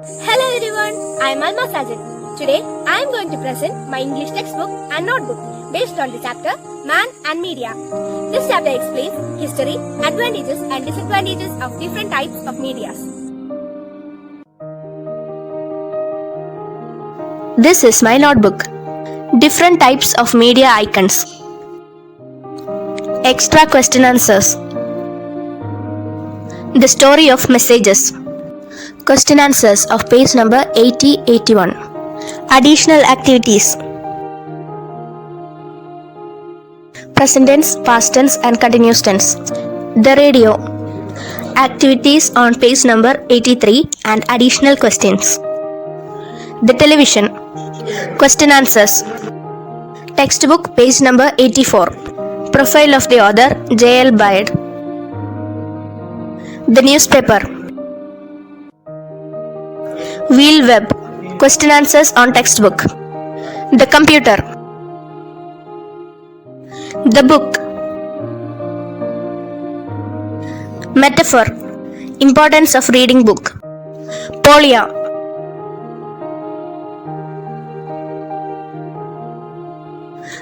Hello everyone, I am Alma Sajid. Today I am going to present my English textbook and notebook based on the chapter Man and Media. This chapter explains history, advantages and disadvantages of different types of media. This is my notebook. Different types of media icons. Extra question answers. The story of messages. Question answers of page number 80-81. Additional activities. Present tense, past tense and continuous tense. The radio. Activities on page number 83 and additional questions. The television. Question answers. Textbook page number 84. Profile of the author J.L. Byard. The newspaper. Wheel web. Question answers on textbook. The computer. The book. Metaphor. Importance of reading book. Polio.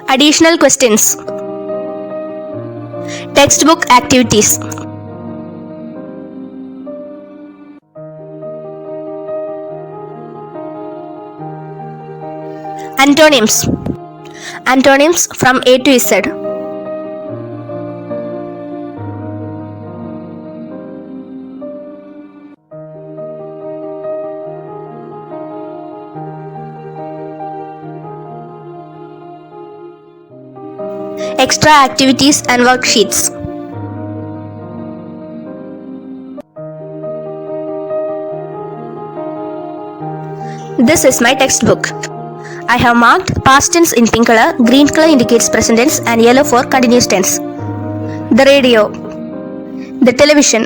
Additional questions. Textbook activities. Antonyms. Antonyms from A to Z. Extra activities and worksheets. This is my textbook. I have marked past tense in pink color, green color indicates present tense and yellow for continuous tense. The radio. The television.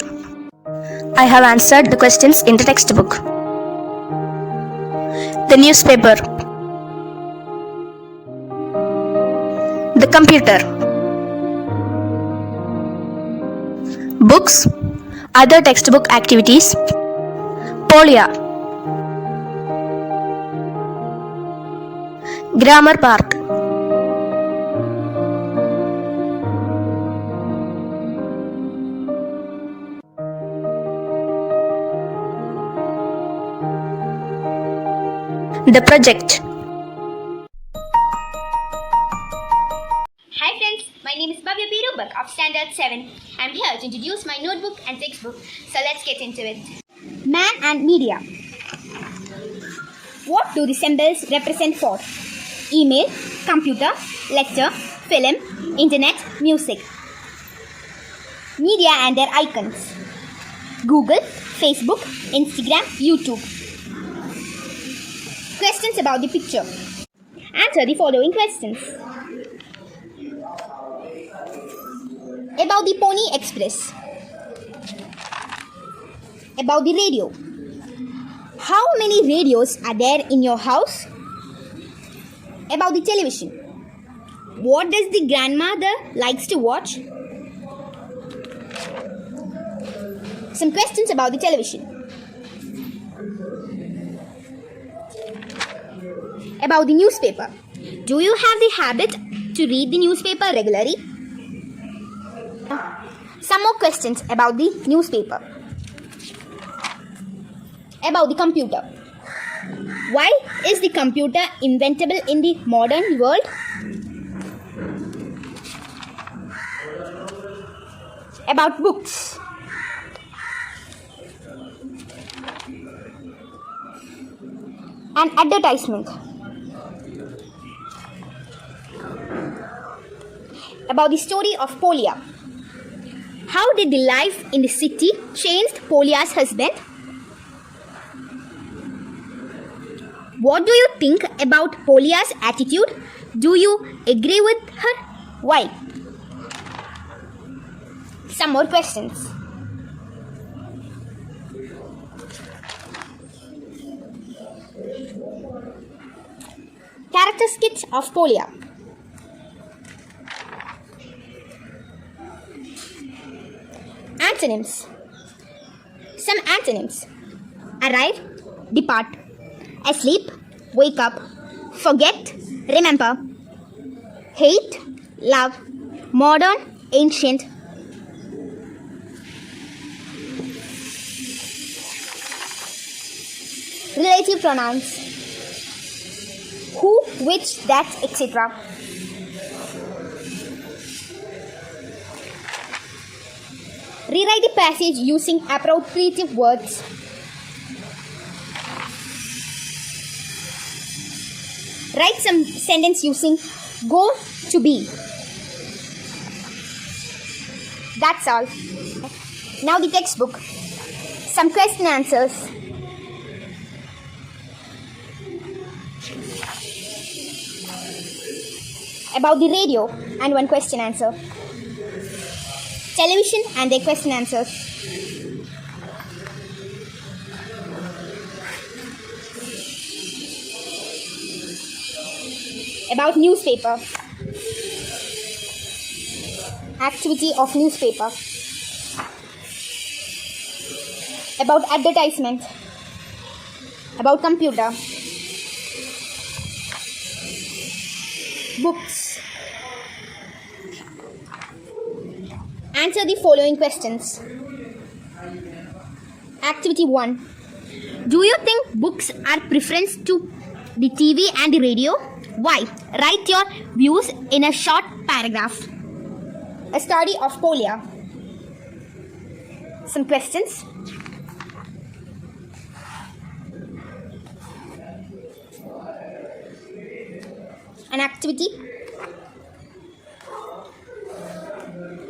I have answered the questions in the textbook. The newspaper. The computer. Books. Other textbook activities. Polio. Grammar Park. The project. Hi friends, my name is Bhavya B. Rubak of Standard 7. I am here to introduce my notebook and textbook. So let's get into it. Man and Media. What do the symbols represent for? Email, computer, letter, film, internet, music. Media and their icons. Google, Facebook, Instagram, YouTube. Questions about the picture. Answer the following questions. About the Pony Express. About the radio. How many radios are there in your house? About the television. What does the grandmother likes to watch? Some questions about the television. About the newspaper. Do you have the habit to read the newspaper regularly? Some more questions about the newspaper. About the computer. Why is the computer inventable in the modern world? About books. An advertisement. About the story of Polio. How did the life in the city change Polia's husband? What do you think about Polia's attitude? Do you agree with her? Why? Some more questions. Characteristics of Polio. Antonyms. Some antonyms. Arrive, depart, asleep, wake up, forget, remember, hate, love, modern, ancient, relative pronouns, who, which, that, etc. Rewrite the passage using appropriate words. Write some sentence using go to be. That's all. Now the textbook. Some question answers. About the radio and one question answer. Television and their question answers. About newspaper. Activity of newspaper. About advertisement. About computer. Books. Answer the following questions. Activity 1. Do you think books are preference to the TV and the radio? Why? Write your views in a short paragraph. A study of polio. Some questions. An activity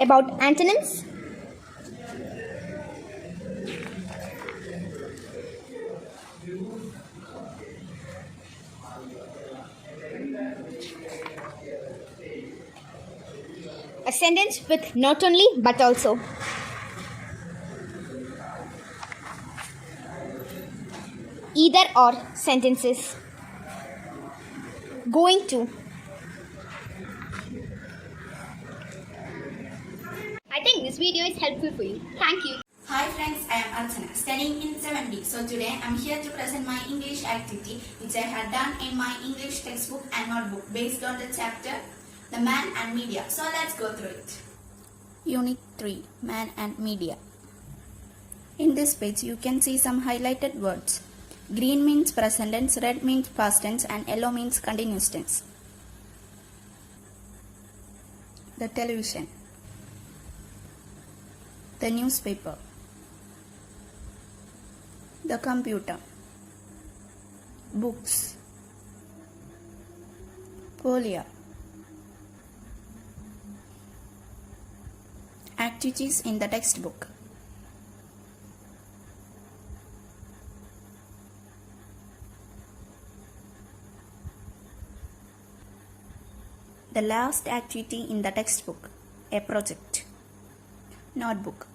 about antonyms. A sentence with not only but also. Either or sentences. Going to. I think this video is helpful for you. Thank you. Hi friends, I am Archana, studying in 7D. So today I am here to present my English activity which I had done in my English textbook and notebook based on the chapter The Man and Media. So let's go through it. Unit 3, Man and Media. In this page you can see some highlighted words. Green means present tense, red means past tense and yellow means continuous tense. The television. The newspaper. The computer. Books. Polio. Activities in the textbook. The last activity in the textbook, a project. Notebook.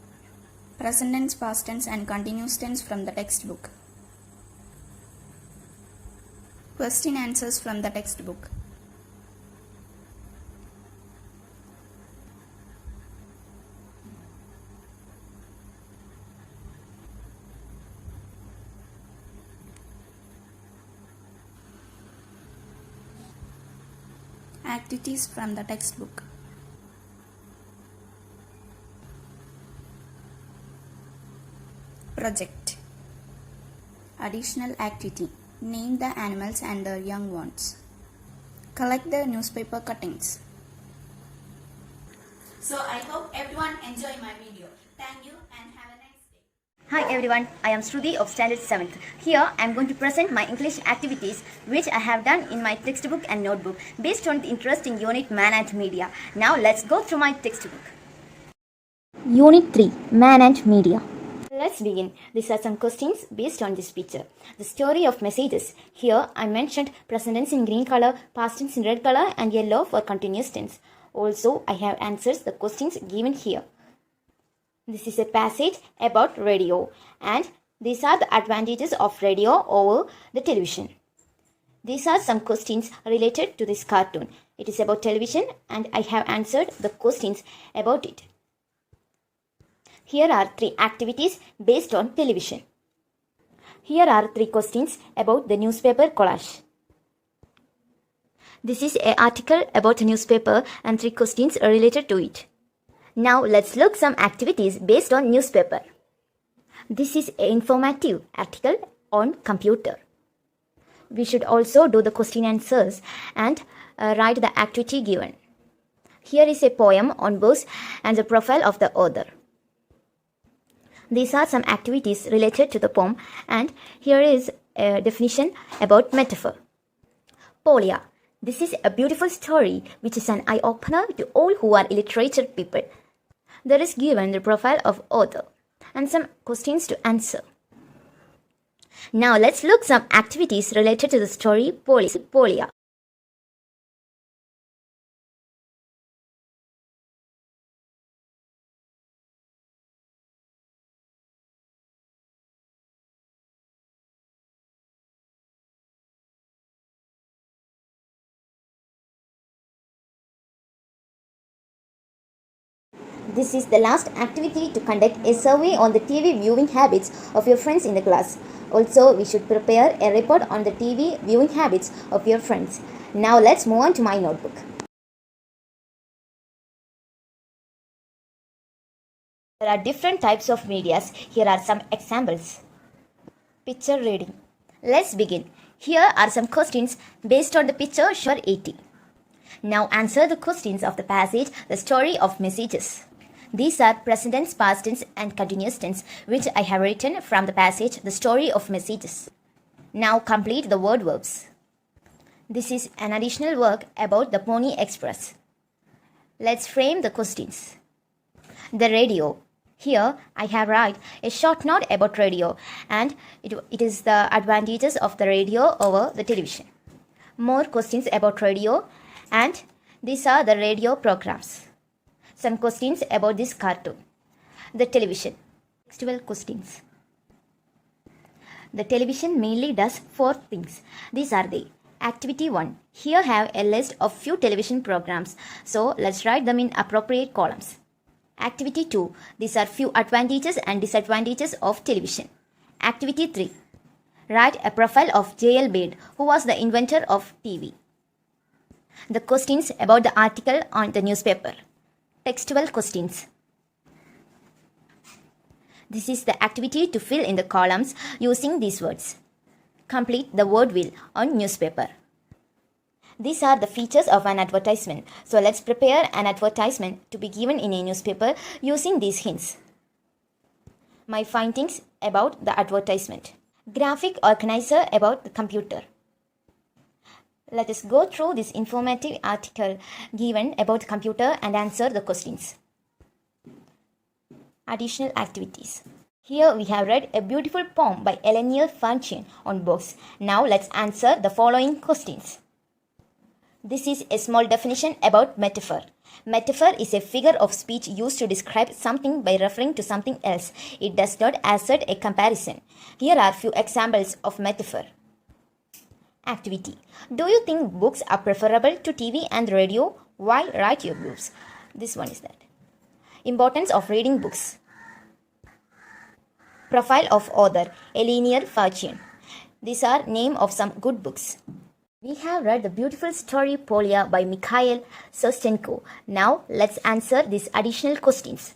Present tense, past tense and continuous tense from the textbook. Question answers from the textbook. Activities from the textbook. Project. Additional activity. Name the animals and their young ones. Collect the newspaper cuttings. So I hope everyone enjoy my video. Thank you and have a nice day. Hi everyone, I am Shruti of Standard 7th. Here I am going to present my English activities which I have done in my textbook and notebook based on the interesting unit Man and Media. Now let's go through my textbook. Unit 3, Man and Media. Let's begin. These are some questions based on this picture. The story of messages. Here I mentioned present tense in green color, past tense in red color and yellow for continuous tense. Also I have answers the questions given here. This is a passage about radio and these are the advantages of radio over the television. These are some questions related to this cartoon. It is about television and I have answered the questions about it. Here are 3 activities based on television. Here are 3 questions about the newspaper collage. This is an article about a newspaper and 3 questions are related to it. Now let's look some activities based on newspaper. This is an informative article on computer. We should also do the question answers and write the activity given. Here is a poem on books and the profile of the author. These are some activities related to the poem, and here is a definition about metaphor. Polya. This is a beautiful story which is an eye-opener to all who are illiterate people. There is given the profile of author and some questions to answer. Now let's look some activities related to the story Polya. This is the last activity to conduct a survey on the TV viewing habits of your friends in the class. Also, we should prepare a report on the TV viewing habits of your friends. Now let's move on to my notebook. There are different types of medias. Here are some examples. Picture reading. Let's begin. Here are some questions based on the picture shown 80. Now answer the questions of the passage, the story of messages. These are present tense, past tense and continuous tense which I have written from the passage, the story of messages. Now complete the word verbs. This is an additional work about the Pony Express. Let's frame the questions. The radio. Here I have write a short note about radio, and it is the advantages of the radio over the television. More questions about radio, and these are the radio programs. Some questions about this cartoon. The television. Textual questions. The television mainly does 4 things. These are the Activity 1. Here have a list of few television programs. So let's write them in appropriate columns. Activity 2. These are few advantages and disadvantages of television. Activity 3. Write a profile of J.L. Baird, who was the inventor of TV. The questions about the article on the newspaper. Textual questions. This is the activity to fill in the columns using these words. Complete the word wheel on newspaper. These are the features of an advertisement. So let's prepare an advertisement to be given in a newspaper using these hints. My findings about the advertisement. Graphic organizer about the computer. Let us go through this informative article given about computer and answer the questions. Additional activities. Here we have read a beautiful poem by Eleanor Fanchine on books. Now let's answer the following questions. This is a small definition about metaphor. Metaphor is a figure of speech used to describe something by referring to something else. It does not assert a comparison. Here are few examples of metaphor. Activity. Do you think books are preferable to TV and radio? Why? Write your views. This one is that. Importance of reading books. Profile of author, Eleanor Fanchine. These are name of some good books. We have read the beautiful story Polya by Mikhail Sostenko. Now let's answer these additional questions.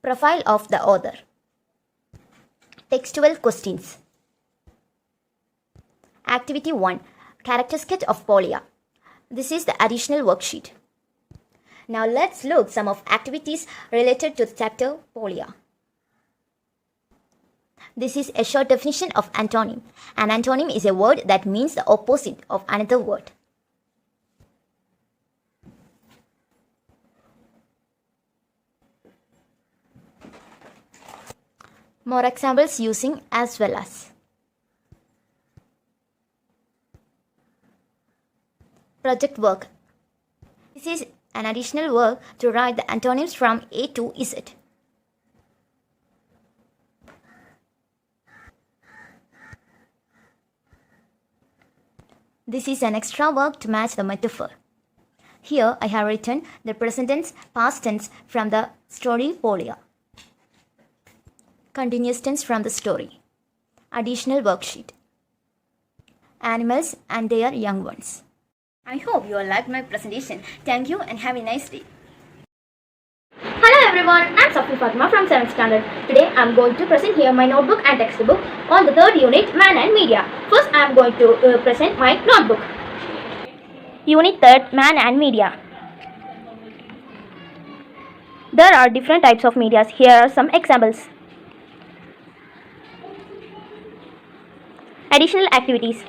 Profile of the author. Textual questions. Activity 1. Character sketch of Polya. This is the additional worksheet. Now let's look some of activities related to the chapter Polya. This is a short definition of antonym. An antonym is a word that means the opposite of another word. More examples using as well as. Project work. This is an additional work to write the antonyms from A to Z. This is an extra work to match the metaphor. Here I have written the present tense, past tense from the story Polya. Continuous tense from the story. Additional worksheet. Animals and their young ones. I hope you all liked my presentation. Thank you and have a nice day. Hello everyone, I'm Safi Fatima from 7th standard. Today I'm going to present here my notebook and textbook on the third unit, Man and Media. First I'm going to present my notebook. Unit 3rd, Man and Media. There are different types of media. Here are some examples. Additional activities.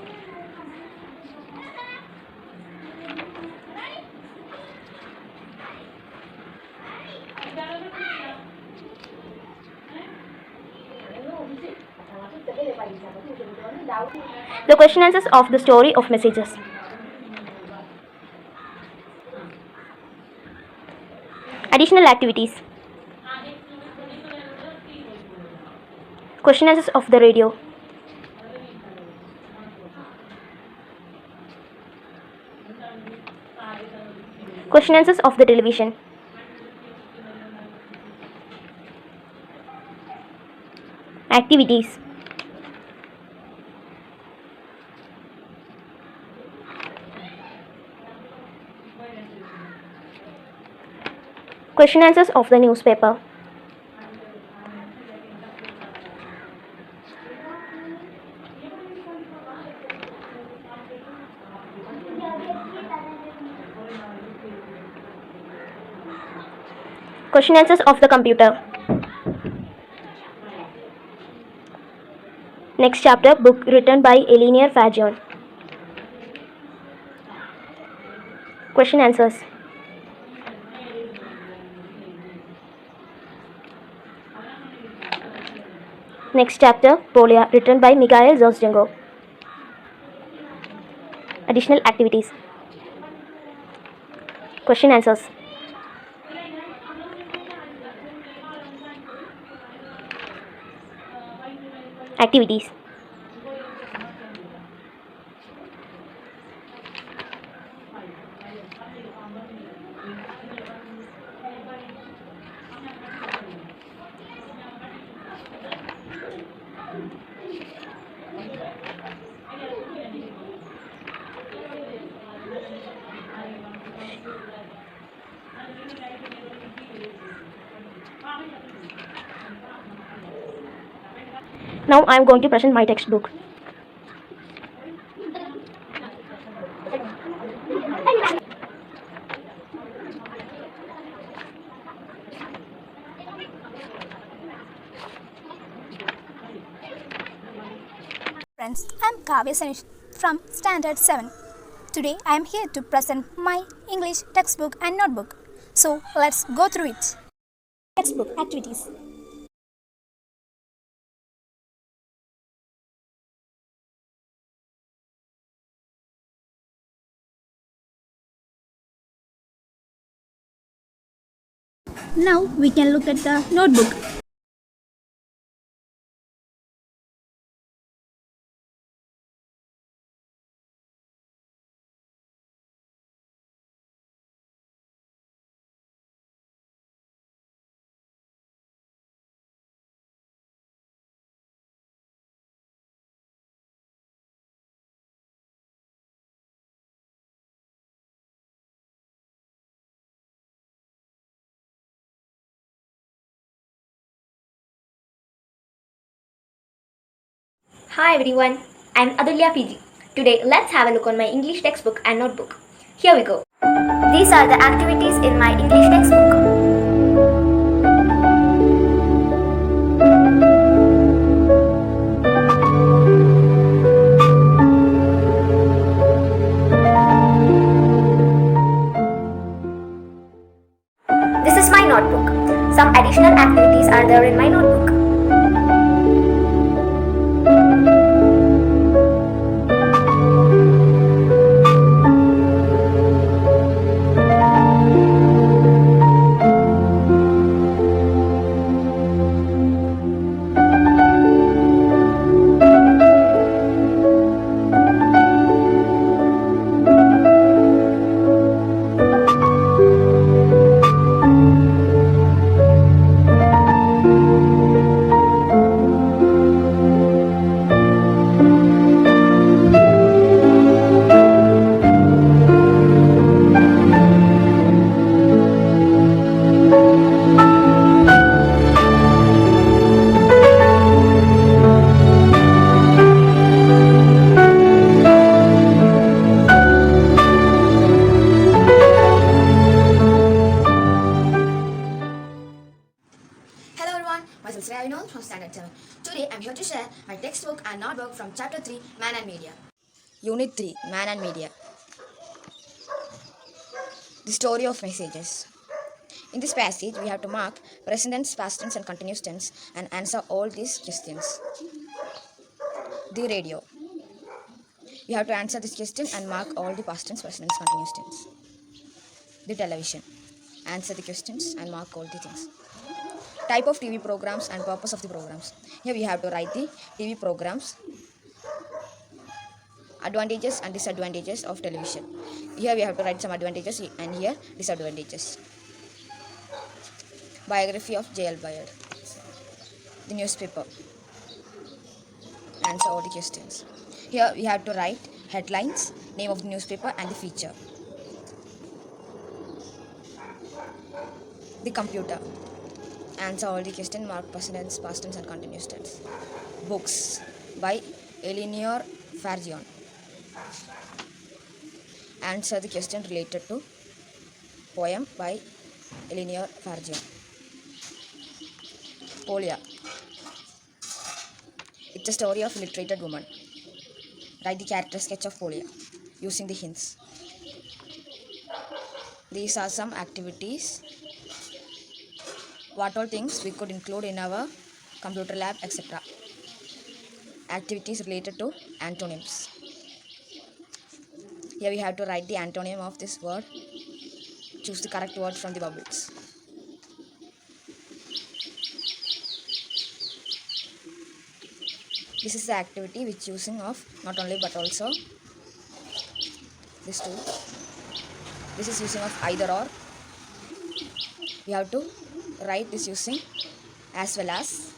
The question answers of the story of messages. Additional activities. Question answers of the radio. Question answers of the television. Activities. Question answers of the newspaper. Question answers of the computer. Next chapter, book written by Eleanor Fajon. Question answers. Next chapter, Polia, written by Mikhail Zosjenko. Additional activities. Question answers. Activities. Now I am going to present my textbook. Friends, I'm Kavya Sanish from Standard 7. Today I am here to present my English textbook and notebook. So let's go through it. Textbook activities. Now we can look at the notebook. Hi everyone, I'm Adulya PG. Today let's have a look on my English textbook and notebook. Here we go. These are the activities in my English textbook. This is my notebook. Some additional activities are there in my notebook. textbook and notebook from Chapter 3, Man and Media. Unit 3, Man and Media. The story of messages. In this passage, we have to mark present tense, past tense, and continuous tense and answer all these questions. The radio. You have to answer this question and mark all the past tense, present tense, continuous tense. The television. Answer the questions and mark all the things. Type of TV programs and purpose of the programs. Here we have to write the TV programs, advantages and disadvantages of television. Here we have to write some advantages and here disadvantages. Biography of J.L. Bayard. The newspaper. Answer all the questions. Here we have to write headlines, name of the newspaper and the feature. The computer. Answer all the questions, mark present tense, past tense and continuous tense. Books by Eleanor Farjeon. Answer the question related to poem by Eleanor Farjeon. Polya. It's a story of illiterated woman. Write the character sketch of Polya using the hints. These are some activities. What all things we could include in our computer lab, etc. Activities related to antonyms. Here we have to write the antonym of this word. Choose the correct word from the bubbles. This is the activity which using of not only but also this tool. This is using of either or. We have to write this using as well as.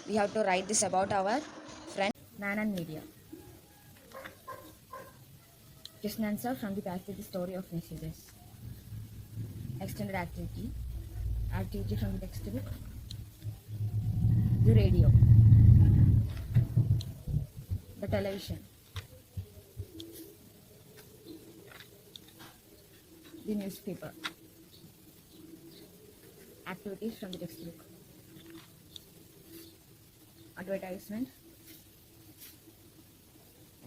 We have to write this about our friend Man and Media. Question answer from the passage, the story of messages. Extended activity. Activity from the textbook. The radio. The television. The newspaper. Activities from the textbook. Advertisement.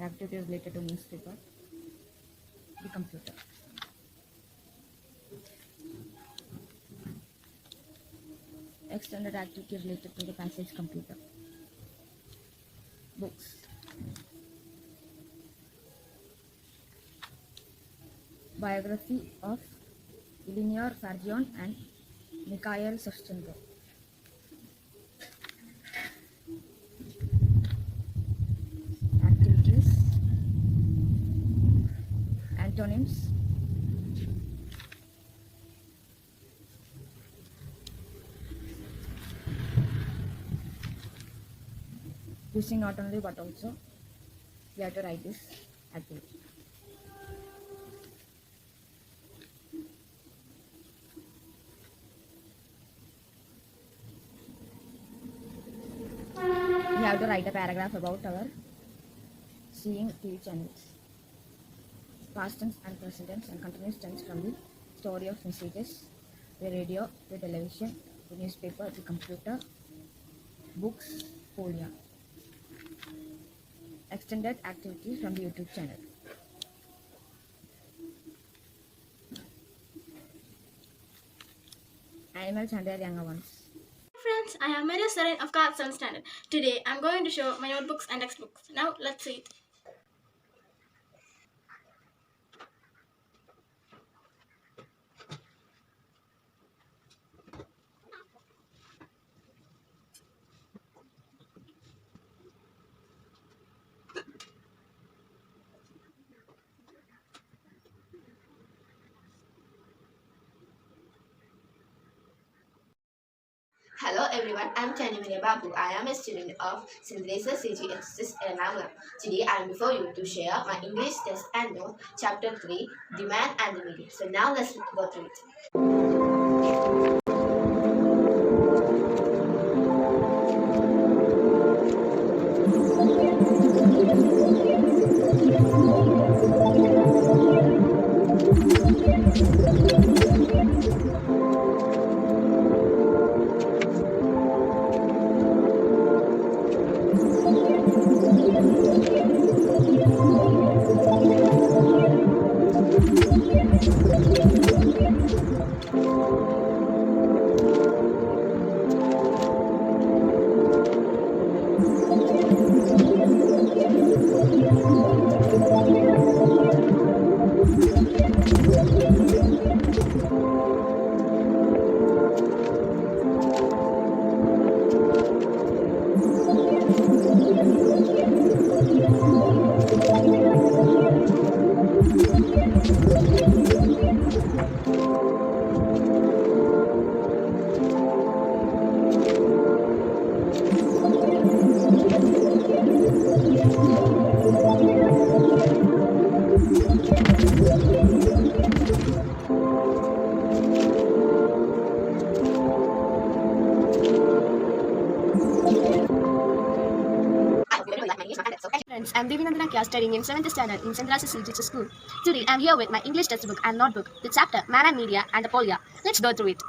Activities related to newspaper. The computer. Extended activity related to the passage computer. Books. Biography of Eleanor Farjeon and Mikhail Shevchenko. Activities. Antonyms. Using not only but also we have to write this activity. We have to write a paragraph about our seeing TV channels. Past tense and present tense and continuous tense from the story of messages, the radio, the television, the newspaper, the computer, books, polya. Extended activities from the YouTube channel. Animals and their younger ones. Friends, I am Maria Sarin of Class 7 Standard. Today I am going to show my notebooks and textbooks. Now let's see it. Hello everyone, I am Chanimania Babu. I am a student of st.Teresas CGSS Ernakulam. Today I am before you to share my English test and note, Chapter 3, The Man and the Media. So now let's go through it. Friends, I'm Niranja studying in 7th standard in st.teresas school. Today, I'm here with my English textbook and notebook, the chapter Man and Media and the Polya. Let's go through it.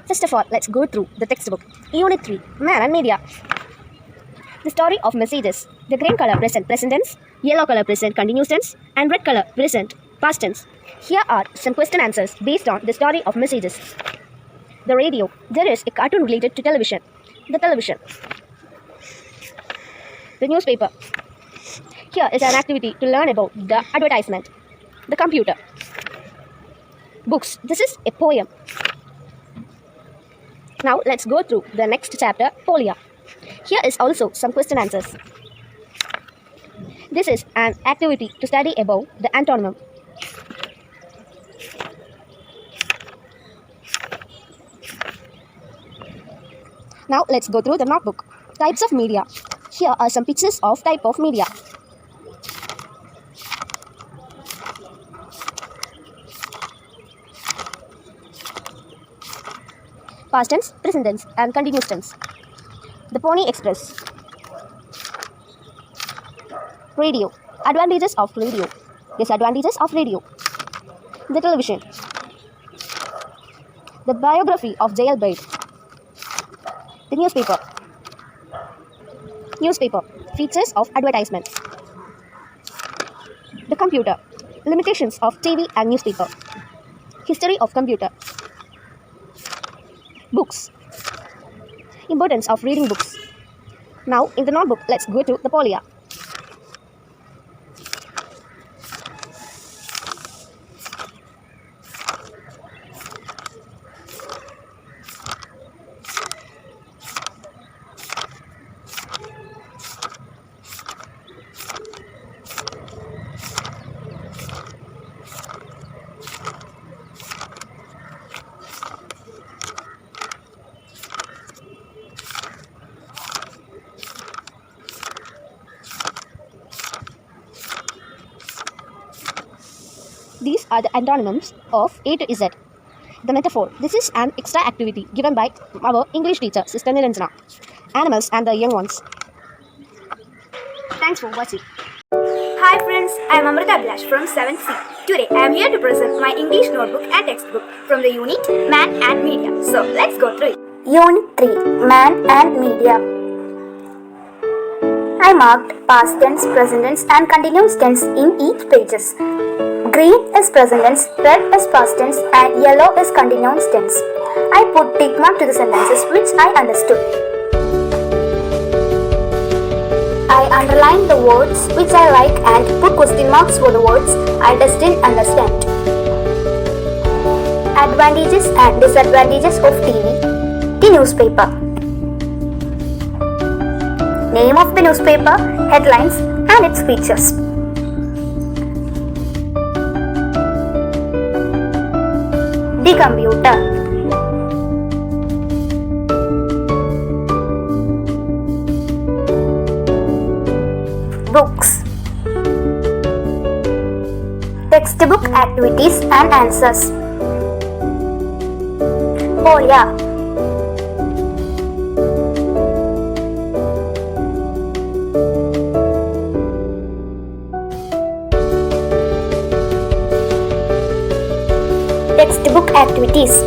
First of all, let's go through the textbook. Unit 3, Man and Media. The story of messages. The green color present present tense, yellow color present continuous tense, and red color present past tense. Here are some question answers based on the story of messages. The radio. There is a cartoon related to television. The television. The newspaper. Here is an activity to learn about the advertisement. The computer. Books. This is a poem. Now let's go through the next chapter, Polya. Here is also some question answers. This is an activity to study about the antonym. Now let's go through the notebook. Types of media. Here are some pictures of type of media. Past tense, present tense, and continuous tense. The Pony Express. Radio. Advantages of radio. Disadvantages of radio. The television. The biography of jailbird. The newspaper. Newspaper. Features of advertisements. The computer. Limitations of TV and newspaper. History of computer. Books. Importance of reading books. Now, in the notebook, let's go to the Polya. These are the antonyms of A to Z. The metaphor. This is an extra activity given by our English teacher, Sr.Niranjana. Animals and the young ones. Thanks for watching. Hi friends, I am Amrita Abhilash from 7th C. Today I am here to present my English notebook and textbook from the unit Man and Media. So let's go through it. Unit 3, Man and Media. I marked past tense, present tense, and continuous tense in each pages. Green is present tense, red is past tense, and yellow is continuous tense. I put tick mark to the sentences which I understood. I underlined the words which I like and put question marks for the words I didn't understand. Advantages and disadvantages of TV. The newspaper. Name of the newspaper, headlines, and its features. The computer. Books. Textbook activities and answers. Polya. Textbook activities.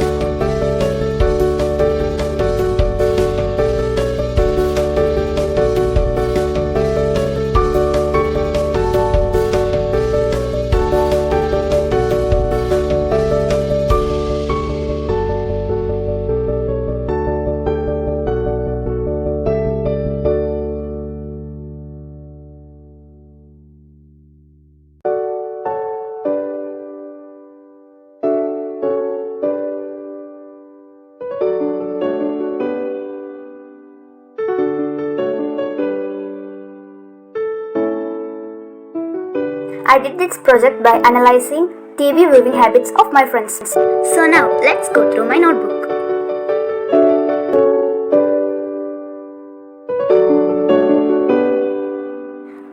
I did this project by analyzing TV viewing habits of my friends. So now let's go through my notebook.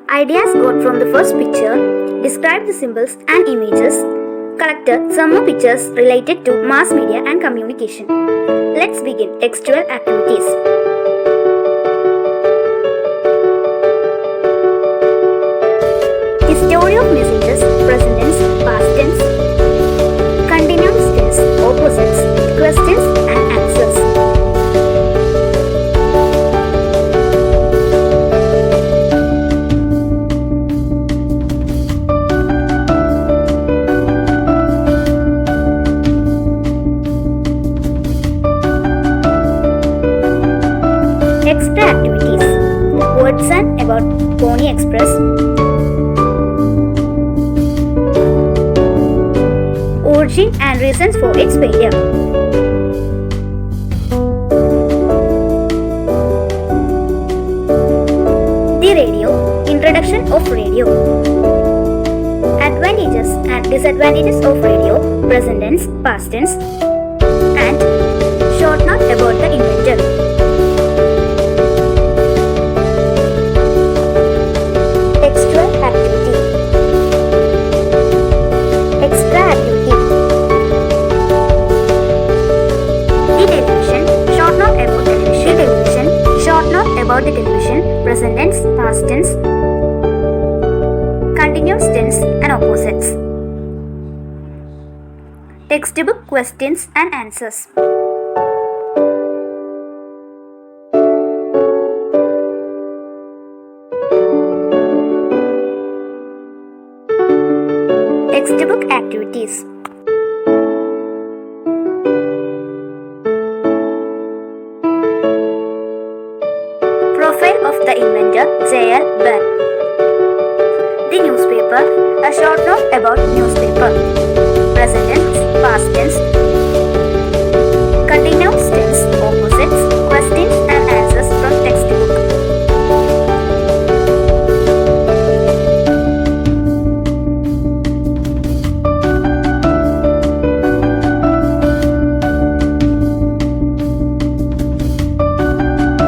Ideas got from the first picture, described the symbols and images, collected some more pictures related to mass media and communication. Let's begin textual activities. Story of messages, present tense, past tense, continuous tense, opposites, questions and answers. Extra activities. Words and about Pony Express. Origin and reasons for its failure. The radio. Introduction of radio. Advantages and disadvantages of radio. Present tense, past tense, and short note about the inventor. Extra activity. Extra activity. The television. Short note about television. The television. Short note about the television. Present tense, past tense, continuous tense and opposites. Textbook questions and answers. Textbook activities. Profile of the inventor J.L. Bell. The newspaper. A short note about newspaper. Present tense, past tense, continuous tense, opposites, questions and answers from textbook.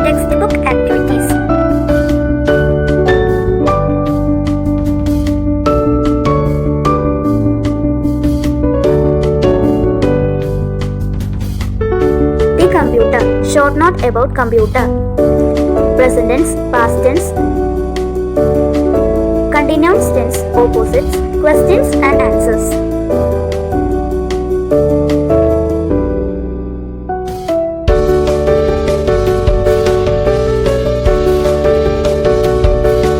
Textbook activities. The computer. Short note about computer. Present tense, past tense, continuous tense, opposites, questions and answers.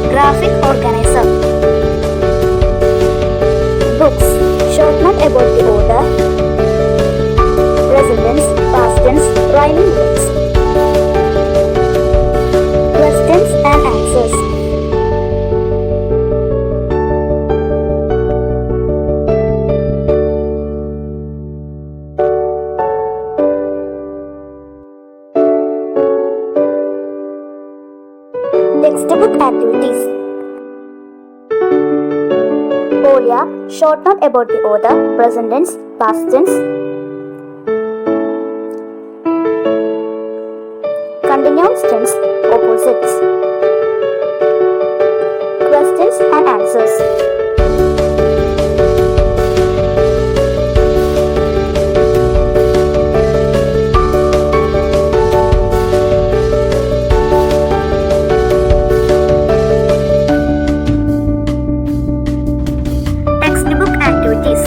Graphic organizer. Books. Short note about the order. Present tense, past tense, rhyming words. Questions and answers. Textbook activities. Polia. Short note about the author. Present tense, past tense, continuous tense, opposites, questions and answers. Textbook activities.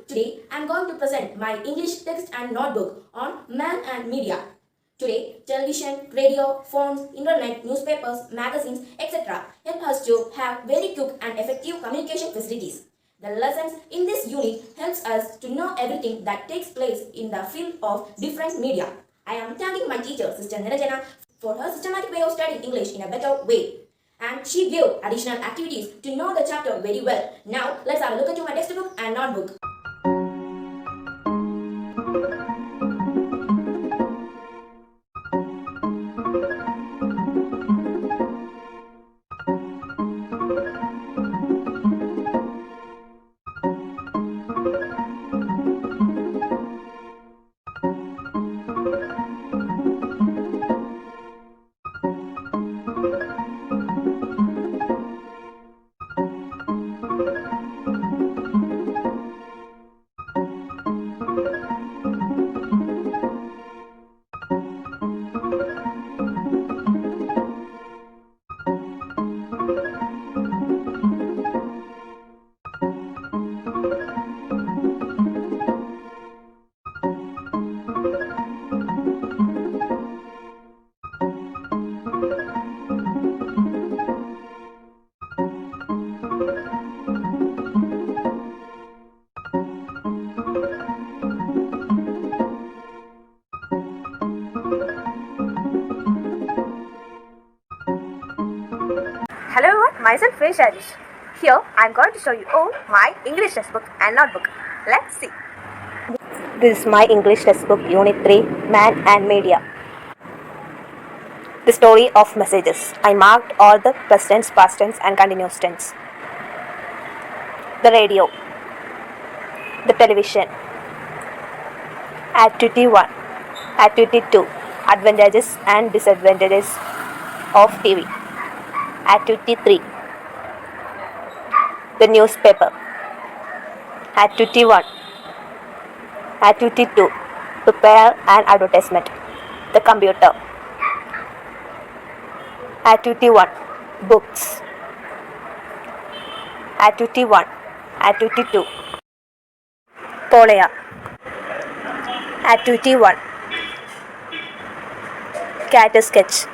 Today I am going to present my English text and notebook on man and media. Today, television, radio, phones, internet, newspapers, magazines, etc. help us to have very quick and effective communication facilities. The lessons in this unit helps us to know everything that takes place in the field of different media. I am thanking my teacher, Sr.Niranjana, for her systematic way of studying English in a better way. And she gave additional activities to know the chapter very well. Now, let's have a look into my textbook and notebook. Hello everyone, myself is Harish. Here I am going to show you all my English textbook and notebook. Let's see. This is my English textbook, Unit 3, Man and Media. The story of messages. I marked all the present tense, past tense and continuous tense. The radio. The television. Activity 1. Activity 2. Advantages and disadvantages of TV. Activity 3. The newspaper. Activity 1. Activity 2. Prepare an advertisement. The computer. Activity 1. Books. Activity 1. Activity 2. Polya. Activity 1. Cat sketch.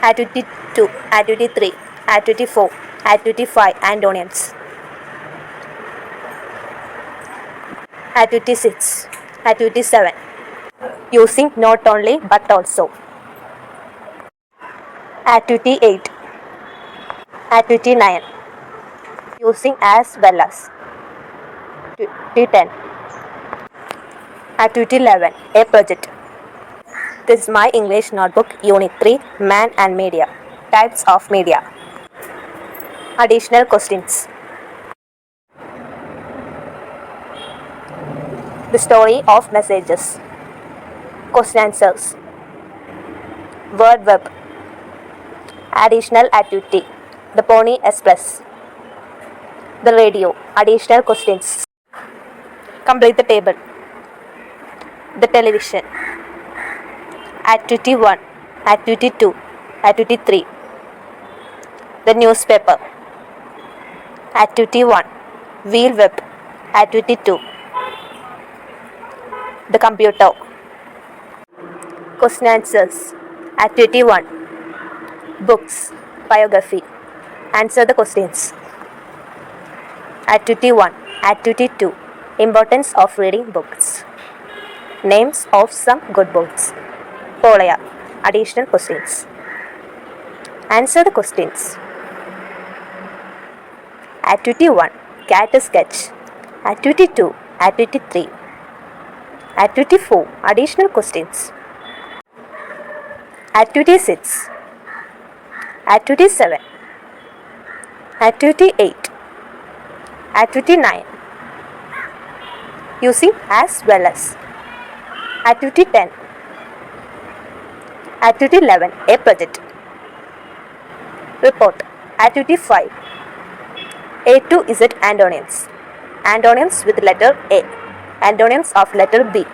Activity 2, Activity 3, Activity 4, Activity 5 antonyms. Activity 6, Activity 7, using not only but also. Activity 8, Activity 9, using as well as. Activity 10, Activity 11, a project. This is my English notebook, Unit 3, Man and Media. Types of media. Additional questions. The story of messages. Question answers. Word web. Additional activity. The Pony Express. The radio. Additional questions. Complete the table. The television. Activity 1, Activity 2, Activity 3. The newspaper. Activity 1, Wheel web. Activity 2. The computer. Question answers. Activity 1, Books, biography. Answer the questions. Activity 1, Activity 2, Importance of reading books. Names of some good books. Polya. Additional questions. Answer the questions. Activity 1. Cat sketch. Activity 2. Activity 3. Activity 4. Additional questions. Activity 6. Activity 7. Activity 8. Activity 9. Using as well as. Activity 10. Activity 11, a project. Report. Activity 5. A to Z antonyms. Antonyms with letter A. Antonyms of letter B.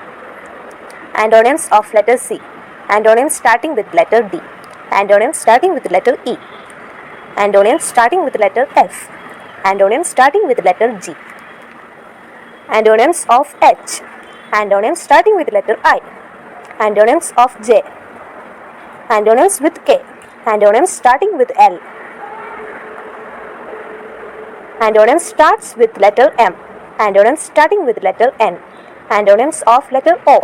Antonyms of letter C. Antonyms starting with letter D. Antonyms starting with letter E. Antonyms starting with letter F. Antonyms starting with letter G. Antonyms of H. Antonyms starting with letter I. Antonyms of J. Antonyms with K. Antonyms starting with L. Antonyms starts with letter M. Antonyms starting with letter N. Antonyms of letter O.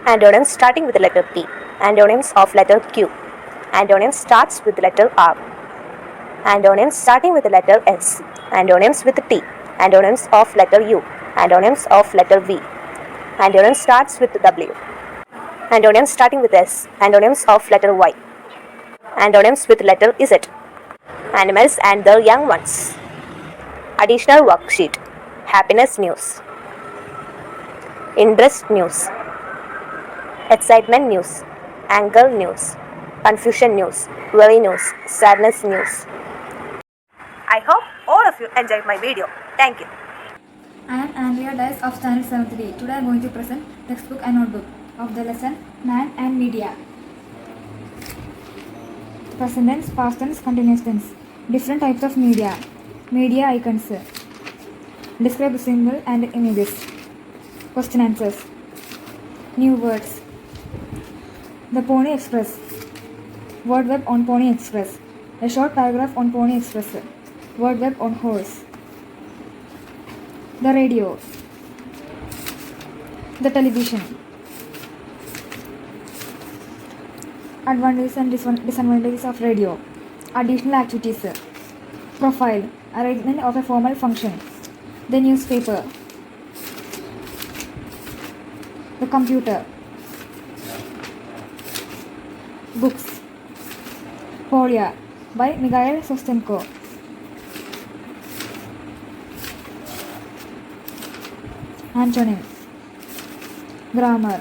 Antonyms starting with letter P. Antonyms of letter Q. Antonyms starts with letter R. Antonyms starting with letter S. Antonyms with T. Antonyms of letter U. Antonyms of letter V. Antonyms starts with W. Antonyms starting with S. Antonyms of letter Y. Antonyms with letter Z. Animals and their young ones. Additional worksheet. Happiness news. Interest news. Excitement news. Anger news. Confusion news. Worry news. Sadness news. I hope all of you enjoyed my video. Thank you. I am Andrea Dice of Standard 7th D. Today I am going to present textbook and notebook of the lesson Man and Media. Present tense, past tense, continuous tense. Different types of media. Media icons. Describe symbol and images. Question answers. New words. The Pony Express. Word web on Pony Express. A short paragraph on Pony Express. Word web on horse. The radio. The television. Advantages and disadvantages of radio. Additional activities. Profile. Arrangement of a formal function. The newspaper. The computer. Books. Polya by Mikhail Sostenko. Antonym. Grammar.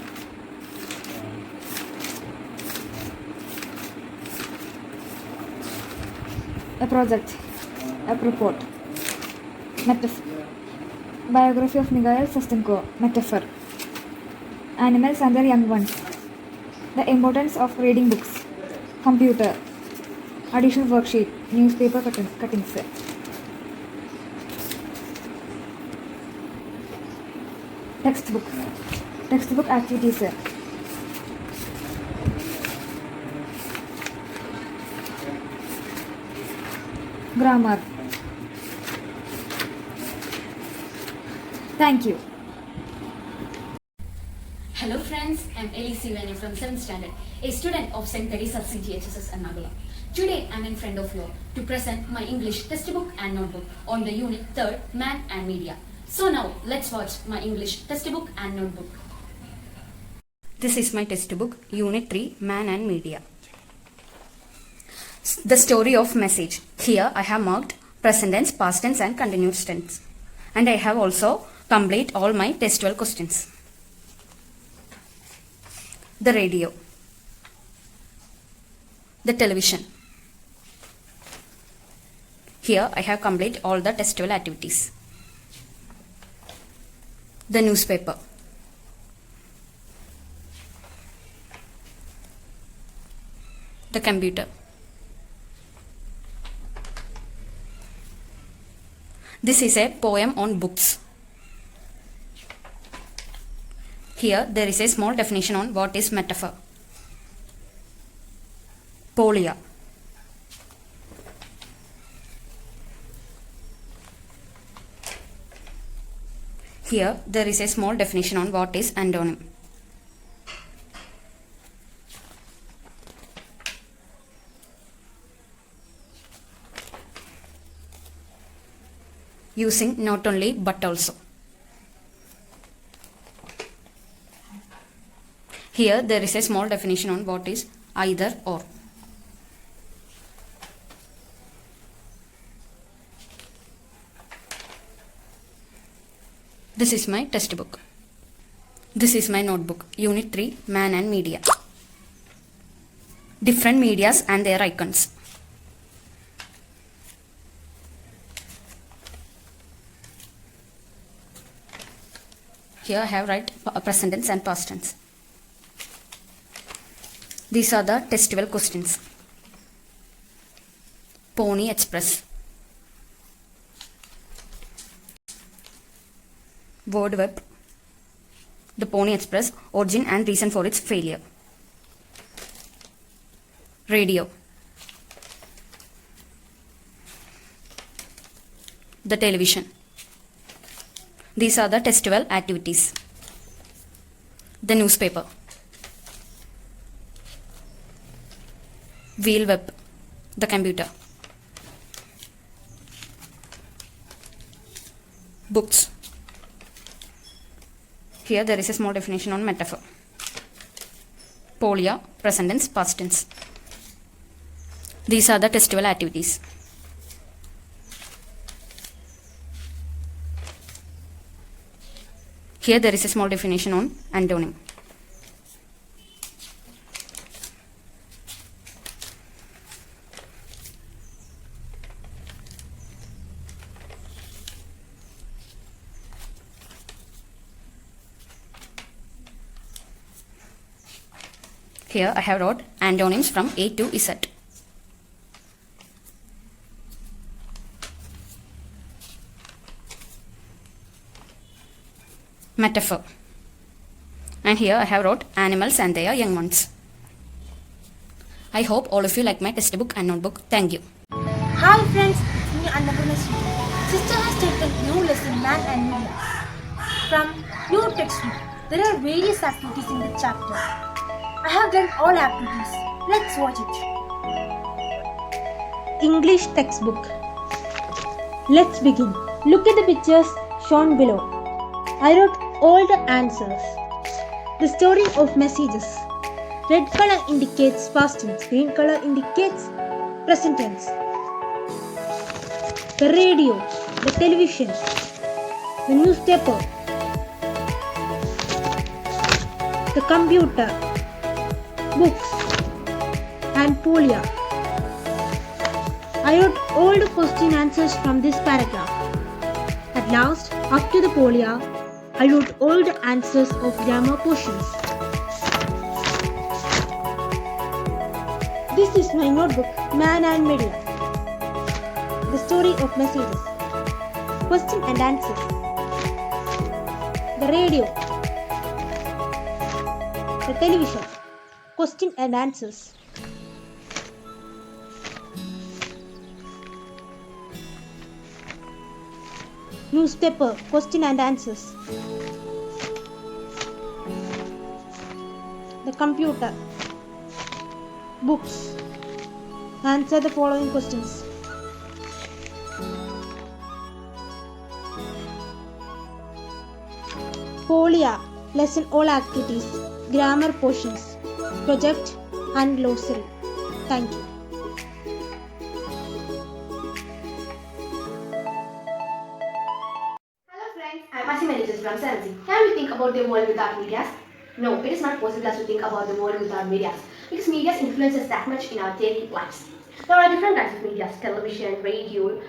A project. A report. Metaphor. Biography of Mikhail Sostenko. Metaphor. Animals and their young ones. The importance of reading books. Computer. Additional worksheet. Newspaper cuttings. Textbook. Textbook activities. Grammar. Thank you. Hello friends, I am Elise from 7th Standard, a student of st.Teresas CGHSS Ernakulam. Today I am in front of you to present my English textbook and notebook on the unit 3rd, Man and Media. So now let's watch my English textbook and notebook. This is my textbook, Unit 3, Man and Media. The story of message. Here I have marked present tense, past tense and continuous tense. And I have also complete all my test 12 questions. The radio. The television. Here I have complete all the test 12 activities. The newspaper. The computer. This is a poem on books. Here there is a small definition on what is metaphor. Polya. Here there is a small definition on what is antonym. Using not only but also. Here there is a small definition on what is either or. This is my textbook. This is my notebook, Unit 3, Man and Media. Different medias and their icons. Here I have write present tense and past tense. These are the test 12 questions. Pony Express. Word web. The Pony Express, origin and reason for its failure. Radio. The television. These are the testicle activities. The newspaper. Wheel web. The computer. Books. Here there is a small definition on metaphor. Polya, present tense, past tense. These are the testicle activities. Here there is a small definition on antonym. Here I have wrote antonyms from A to Z. Metaphor. And here I have wrote animals and their young ones. I hope all of you like my textbook and notebook. Thank you. Hi friends, it's me Annapurna. Sister has taken new lesson Man and Media. From your textbook, there are various activities in the chapter. I have done all activities. Let's watch it. English textbook. Let's begin. Look at the pictures shown below. I wrote all the answers. The story of messages. Red color indicates past tense. Green color indicates present tense. The radio, the television, the newspaper, the computer, books, and polya. I wrote all the question answers from this paragraph. At last, up to the polya, I wrote all the answers of grammar portions. This is my notebook, Man and Media. The story of messages. Question and answers. The radio. The television. Question and answers. Newspaper. Question and answers. The computer. Books. Answer the following questions. Polya. Lesson all activities. Grammar portions. Project and glossary. Thank you. Hello friends, I am Sr.Niranjana from Science. Can we think about the world without media? No, it is not possible to think about the world without media because media influences that much in our daily lives. There are different kinds of media: television, radio,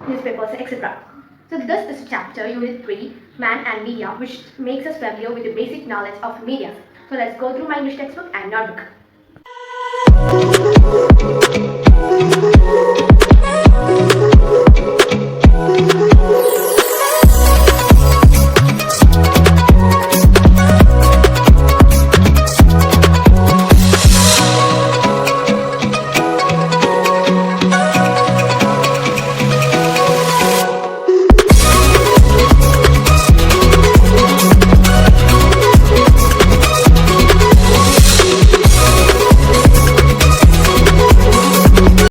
newspapers, etc. So this is chapter unit 3, Man and Media, which makes us familiar with the basic knowledge of media. So let's go through my English textbook and notebook.